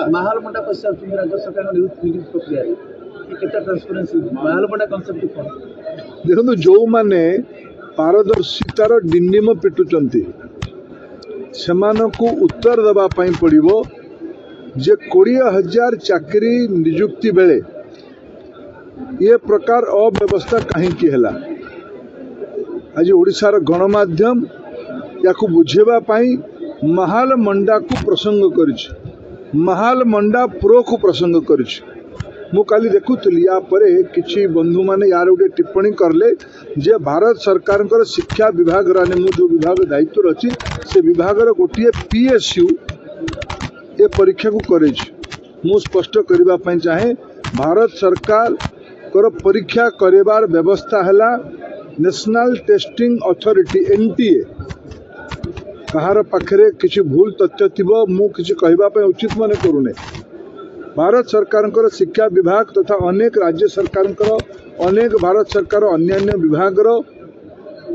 महाल मंडा पश्चात राज्य सरकार नियुक्ति प्रक्रिया ट्रांसपेरेंसी महाल मंडा कॉन्सेप्ट कौन देखो जो माने पारदर्शितार डिंडिम पिटुचंती सेमानकु उत्तर देबा पई पड़िबो जे 20,000 चाकरी नियुक्ति बेले ये प्रकार अव्यवस्था कहीं है। आज ओडिशार गणमाध्यम या बुझेबा पाई महाल मंडा को प्रसंग करिछि, महाल मंडा प्रो को प्रसंग करिछि। मु काली देखुली या परे किछि बंधु माने यार गोटे टिप्पणी करले जे भारत सरकार शिक्षा विभाग मु जो विभाग दायित्व अच्छी से विभाग गोटे PSU ये परीक्षा को करे मु स्पष्ट करने चाहे भारत सरकार परीक्षा करेबार व्यवस्था है नेशनल टेस्टिंग अथॉरिटी NTA कहार पाखरे किसी भूल तथ्य थिबो मु किसी कहबा उचित मन करूने। भारत सरकार शिक्षा विभाग तथा अनेक राज्य सरकार अनेक भारत सरकार अन्य विभाग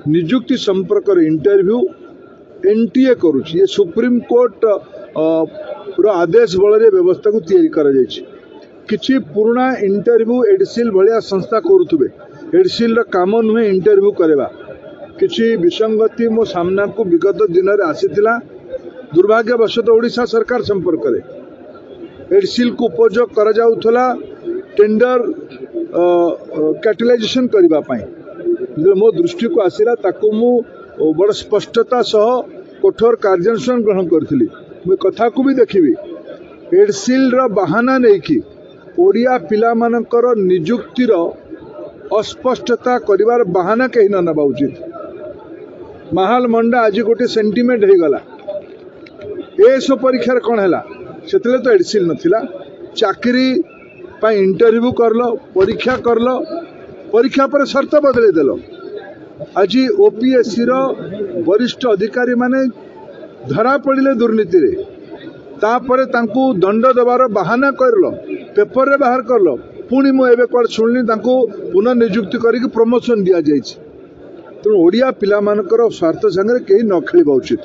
नियुक्ति संपर्क इंटरव्यू NTA करुछि। ये सुप्रीम कोर्ट पूरा आदेश बल व्यवस्था को तैयारी करा किछि पुराना इंटरव्यू एडसिल भलिया संस्था करुथुबे। एडसिल काम नुहे इंटरव्यू करवा किछि विसंगति मो सामना को विगत दिन में आसीथिला। दुर्भाग्यवशत ओडिशा सरकार संपर्क में एडसिल को उपयोग करा जाउथला टेंडर कैटलाइजेशन करबा पई मो दृष्टि को आसिला ताकू मु बड़ स्पष्टता सह कठोर कार्यानुष्ठान ग्रहण करथिली। मु कथा को भी देखिबी एडसिल रो बहाना नहीं कि ओडिया पिला मानकर नियुक्तिर अस्पष्टता करिवार बहाना कहीं न नबा उचित। महाल मंडा आज गोटे सेंटिमेंट हो गला एसो परीक्षा कौन है से तो एडसिल नथिला चाकरी पाई इंटरव्यू करलो परीक्षा करलो परीक्षा पर शर्त बदले देलो। आज OPSC रो वरिष्ठ अधिकारी माने धरा पड़िले दुर्नीति रे तापरे तांकू दंड देवार बहाना करलो पेपर रे बाहर करलो पुणी मुझे कल शुणिली पुनर्नियुक्ति करके प्रमोशन दि जाइए। तेणु ओडिया पिला मानकर स्वार्थ संगे कहीं न खेल उचित।